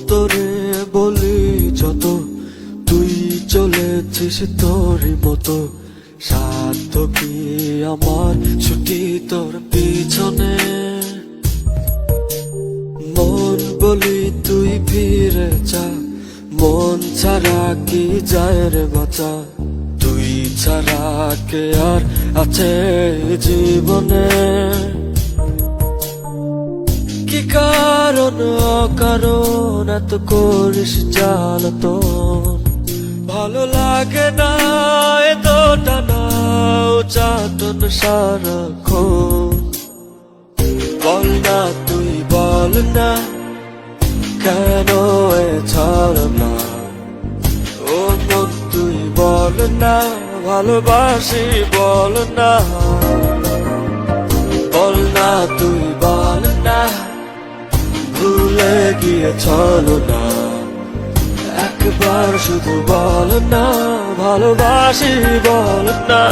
তোরে বলি যত, তুই চলেছিস তোরই মতো। সাধ্য কি আমার ছুটি তোর পিছনে, মন বলি তুই ফিরে যা। মন ছাড়া কি যায় রে বাঁচা, তুই ছাড়া কে আর আছে জীবনে। কি কারণ অকারণ এত করিস জ্বালাতন, ভালো লাগে না এত টানা চাটন সারাক্ষণ। বল না তুই বল না, কেন এ ছাড় না। ও মন তুই বল না, ভালোবাসি বল না। বল না তুই বল না, ভুলে গিয়ে চলো না। একবার শুধু বল না, ভালোবাসি বল না।